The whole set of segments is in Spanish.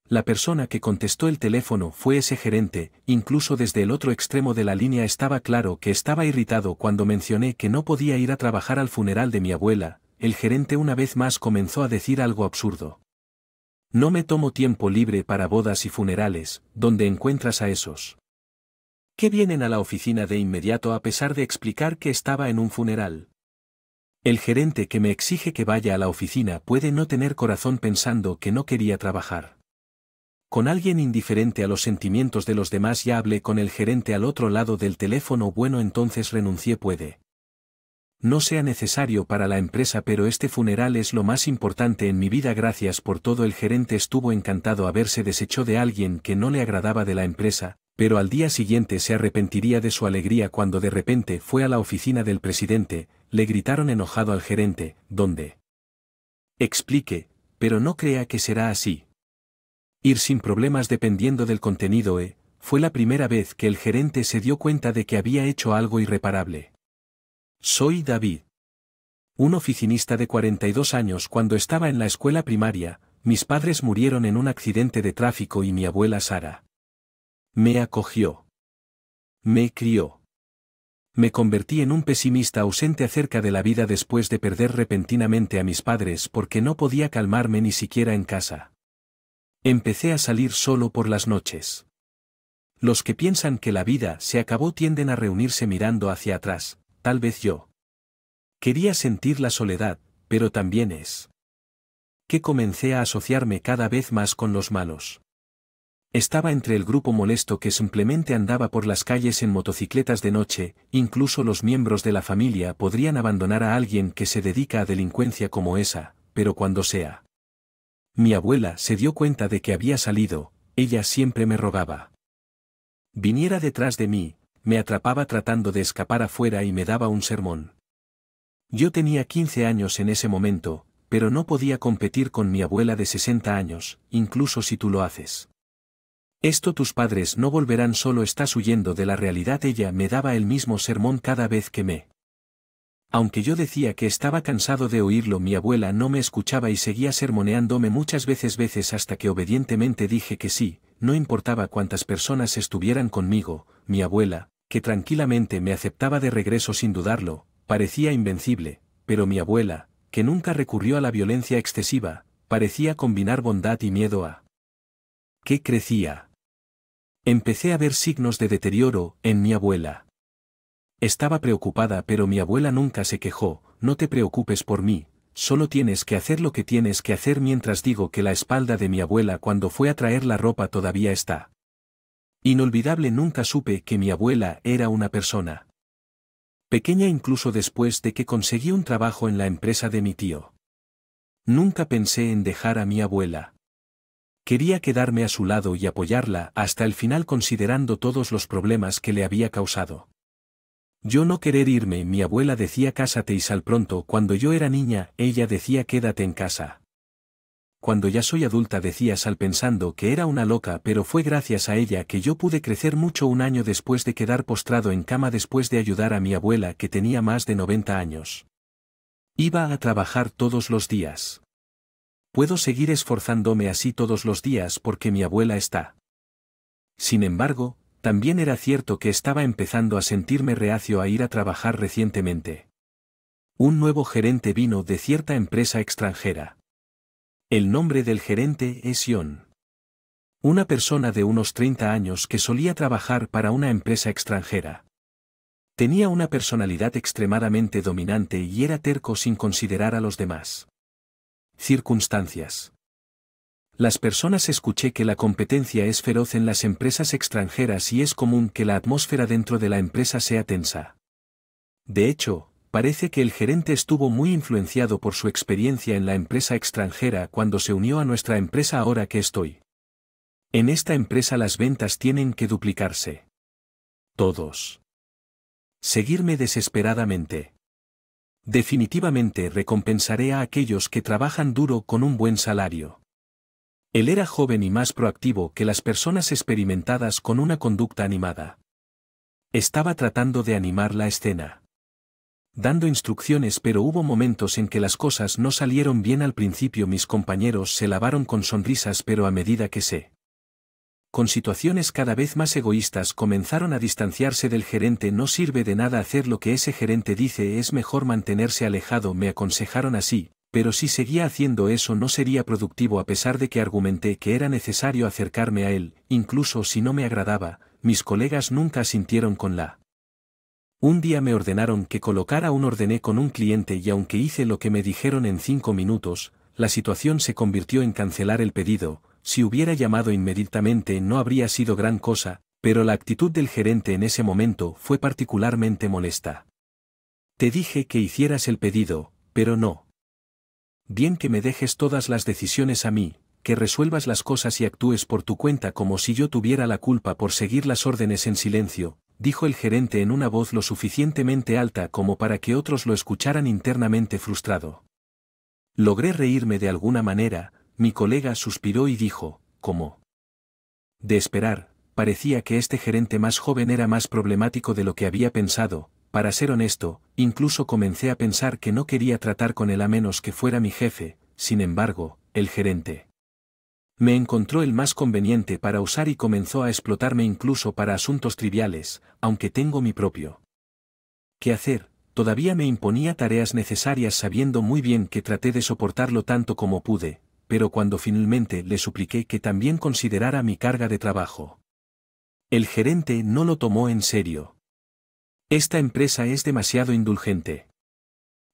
La persona que contestó el teléfono fue ese gerente, incluso desde el otro extremo de la línea estaba claro que estaba irritado cuando mencioné que no podía ir a trabajar al funeral de mi abuela. El gerente una vez más comenzó a decir algo absurdo. No me tomo tiempo libre para bodas y funerales, ¿dónde encuentras a esos? ¿Qué vienen a la oficina de inmediato a pesar de explicar que estaba en un funeral? El gerente que me exige que vaya a la oficina puede no tener corazón pensando que no quería trabajar. Con alguien indiferente a los sentimientos de los demás ya hablé con el gerente al otro lado del teléfono. Bueno, entonces renuncié. Puede no sea necesario para la empresa, pero este funeral es lo más importante en mi vida. Gracias por todo. El gerente estuvo encantado. Haberse deshecho de alguien que no le agradaba de la empresa, pero al día siguiente se arrepentiría de su alegría cuando de repente fue a la oficina del presidente. Le gritaron enojado al gerente, ¿dónde? Explique, pero no crea que será así. Ir sin problemas dependiendo del contenido. Fue la primera vez que el gerente se dio cuenta de que había hecho algo irreparable. Soy David. Un oficinista de 42 años. Cuando estaba en la escuela primaria, mis padres murieron en un accidente de tráfico y mi abuela Sara me acogió. Me crió. Me convertí en un pesimista ausente acerca de la vida después de perder repentinamente a mis padres porque no podía calmarme ni siquiera en casa. Empecé a salir solo por las noches. Los que piensan que la vida se acabó tienden a reunirse mirando hacia atrás. Tal vez yo quería sentir la soledad, pero también es que comencé a asociarme cada vez más con los malos. Estaba entre el grupo molesto que simplemente andaba por las calles en motocicletas de noche. Incluso los miembros de la familia podrían abandonar a alguien que se dedica a delincuencia como esa, pero cuando sea. Mi abuela se dio cuenta de que había salido. Ella siempre me rogaba viniera detrás de mí, me atrapaba tratando de escapar afuera y me daba un sermón. Yo tenía 15 años en ese momento, pero no podía competir con mi abuela de 60 años, incluso si tú lo haces. Esto tus padres no volverán, solo estás huyendo de la realidad. Ella me daba el mismo sermón cada vez que me. Aunque yo decía que estaba cansado de oírlo, mi abuela no me escuchaba y seguía sermoneándome muchas veces hasta que obedientemente dije que sí, no importaba cuántas personas estuvieran conmigo. Mi abuela, que tranquilamente me aceptaba de regreso sin dudarlo, parecía invencible, pero mi abuela, que nunca recurrió a la violencia excesiva, parecía combinar bondad y miedo a que crecía. Empecé a ver signos de deterioro en mi abuela. Estaba preocupada, pero mi abuela nunca se quejó. No te preocupes por mí, solo tienes que hacer lo que tienes que hacer. Mientras digo que la espalda de mi abuela cuando fue a traer la ropa todavía está inolvidable. Nunca supe que mi abuela era una persona pequeña, incluso después de que conseguí un trabajo en la empresa de mi tío. Nunca pensé en dejar a mi abuela. Quería quedarme a su lado y apoyarla hasta el final, considerando todos los problemas que le había causado. Yo no querer irme. Mi abuela decía cásate y sal pronto. Cuando yo era niña, ella decía quédate en casa. Cuando ya soy adulta decía sal, pensando que era una loca, pero fue gracias a ella que yo pude crecer mucho. Un año después de quedar postrado en cama después de ayudar a mi abuela que tenía más de 90 años. Iba a trabajar todos los días. Puedo seguir esforzándome así todos los días porque mi abuela está. Sin embargo, también era cierto que estaba empezando a sentirme reacio a ir a trabajar recientemente. Un nuevo gerente vino de cierta empresa extranjera. El nombre del gerente es John. Una persona de unos 30 años que solía trabajar para una empresa extranjera. Tenía una personalidad extremadamente dominante y era terco sin considerar a los demás circunstancias. Las personas escuché que la competencia es feroz en las empresas extranjeras y es común que la atmósfera dentro de la empresa sea tensa. De hecho, parece que el gerente estuvo muy influenciado por su experiencia en la empresa extranjera cuando se unió a nuestra empresa ahora que estoy. En esta empresa las ventas tienen que duplicarse. Todos. Seguirme desesperadamente. Definitivamente recompensaré a aquellos que trabajan duro con un buen salario. Él era joven y más proactivo que las personas experimentadas con una conducta animada. Estaba tratando de animar la escena. dando instrucciones, pero hubo momentos en que las cosas no salieron bien al principio. Mis compañeros se lavaron con sonrisas, pero a medida que con situaciones cada vez más egoístas comenzaron a distanciarse del gerente. No sirve de nada hacer lo que ese gerente dice, es mejor mantenerse alejado, me aconsejaron así, pero si seguía haciendo eso no sería productivo. A pesar de que argumenté que era necesario acercarme a él, incluso si no me agradaba, mis colegas nunca asintieron con la. Un día me ordenaron que colocara un ordené con un cliente y aunque hice lo que me dijeron en 5 minutos, la situación se convirtió en cancelar el pedido. Si hubiera llamado inmediatamente no habría sido gran cosa, pero la actitud del gerente en ese momento fue particularmente molesta. Te dije que hicieras el pedido, pero no. Bien que me dejes todas las decisiones a mí, que resuelvas las cosas y actúes por tu cuenta como si yo tuviera la culpa por seguir las órdenes en silencio, dijo el gerente en una voz lo suficientemente alta como para que otros lo escucharan. Internamente frustrado. Logré reírme de alguna manera. Mi colega suspiró y dijo, como de esperar, parecía que este gerente más joven era más problemático de lo que había pensado. Para ser honesto, incluso comencé a pensar que no quería tratar con él a menos que fuera mi jefe. Sin embargo, el gerente me encontró el más conveniente para usar y comenzó a explotarme incluso para asuntos triviales, aunque tengo mi propio ¿qué hacer? Todavía me imponía tareas necesarias sabiendo muy bien que traté de soportarlo tanto como pude, pero cuando finalmente le supliqué que también considerara mi carga de trabajo, el gerente no lo tomó en serio. Esta empresa es demasiado indulgente.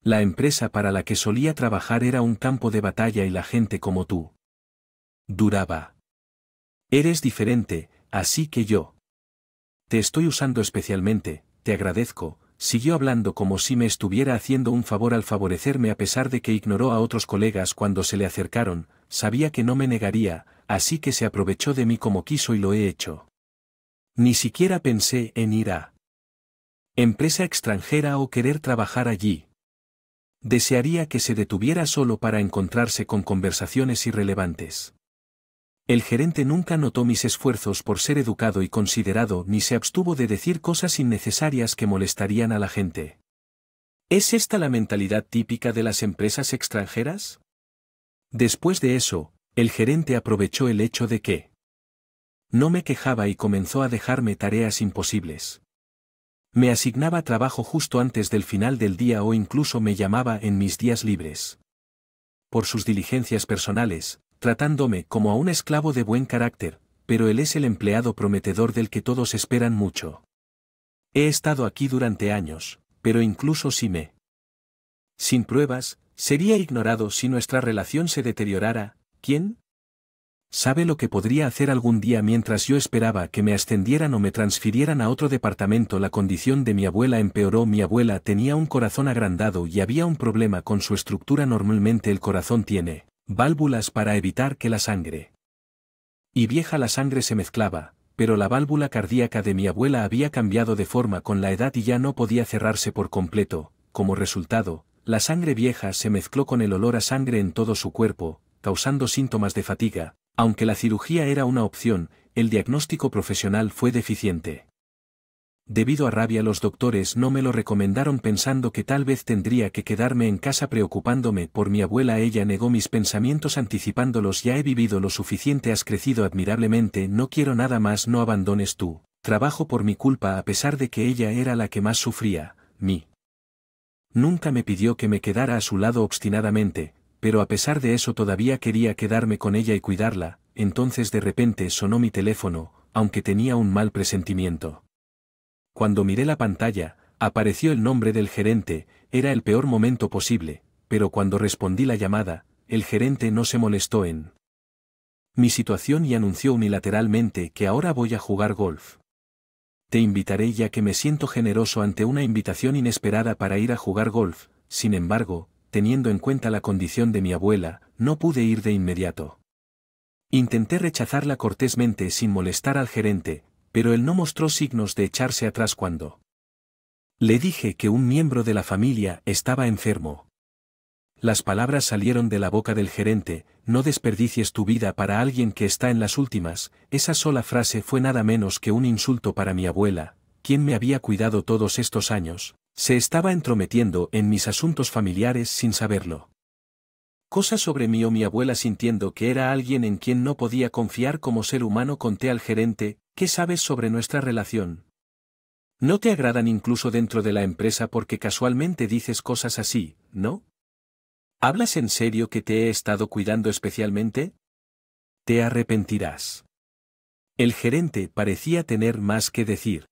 La empresa para la que solía trabajar era un campo de batalla y la gente como tú duraba. Eres diferente, así que yo te estoy usando especialmente, te agradezco. Siguió hablando como si me estuviera haciendo un favor al favorecerme a pesar de que ignoró a otros colegas cuando se le acercaron. Sabía que no me negaría, así que se aprovechó de mí como quiso y lo he hecho. Ni siquiera pensé en ir a empresa extranjera o querer trabajar allí. Desearía que se detuviera solo para encontrarse con conversaciones irrelevantes. El gerente nunca notó mis esfuerzos por ser educado y considerado ni se abstuvo de decir cosas innecesarias que molestarían a la gente. ¿Es esta la mentalidad típica de las empresas extranjeras? Después de eso, el gerente aprovechó el hecho de que no me quejaba y comenzó a dejarme tareas imposibles. Me asignaba trabajo justo antes del final del día o incluso me llamaba en mis días libres. Por sus diligencias personales, tratándome como a un esclavo de buen carácter, pero él es el empleado prometedor del que todos esperan mucho. He estado aquí durante años, pero incluso si me sin pruebas, sería ignorado si nuestra relación se deteriorara. ¿Quién sabe lo que podría hacer algún día mientras yo esperaba que me ascendieran o me transfirieran a otro departamento? La condición de mi abuela empeoró. Mi abuela tenía un corazón agrandado y había un problema con su estructura. Normalmente el corazón tiene válvulas para evitar que la sangre y vieja la sangre se mezclaba, pero la válvula cardíaca de mi abuela había cambiado de forma con la edad y ya no podía cerrarse por completo. Como resultado, la sangre vieja se mezcló con el olor a sangre en todo su cuerpo, causando síntomas de fatiga. Aunque la cirugía era una opción, el diagnóstico profesional fue deficiente. Debido a rabia los doctores no me lo recomendaron pensando que tal vez tendría que quedarme en casa preocupándome por mi abuela. Ella negó mis pensamientos anticipándolos. Ya he vivido lo suficiente, has crecido admirablemente, no quiero nada más, no abandones tu trabajo por mi culpa. A pesar de que ella era la que más sufría, nunca me pidió que me quedara a su lado obstinadamente, pero a pesar de eso todavía quería quedarme con ella y cuidarla. Entonces de repente sonó mi teléfono, aunque tenía un mal presentimiento. Cuando miré la pantalla, apareció el nombre del gerente. Era el peor momento posible, pero cuando respondí la llamada, el gerente no se molestó en mi situación y anunció unilateralmente que ahora voy a jugar golf. Te invitaré ya que me siento generoso ante una invitación inesperada para ir a jugar golf. Sin embargo, teniendo en cuenta la condición de mi abuela, no pude ir de inmediato. Intenté rechazarla cortésmente sin molestar al gerente, pero él no mostró signos de echarse atrás cuando le dije que un miembro de la familia estaba enfermo. Las palabras salieron de la boca del gerente: no desperdicies tu vida para alguien que está en las últimas. Esa sola frase fue nada menos que un insulto para mi abuela, quien me había cuidado todos estos años. Se estaba entrometiendo en mis asuntos familiares sin saberlo. Cosas sobre mí o mi abuela sintiendo que era alguien en quien no podía confiar como ser humano. Conté al gerente, ¿qué sabes sobre nuestra relación? No te agradan incluso dentro de la empresa porque casualmente dices cosas así, ¿no? ¿Hablas en serio que te he estado cuidando especialmente? Te arrepentirás. El gerente parecía tener más que decir.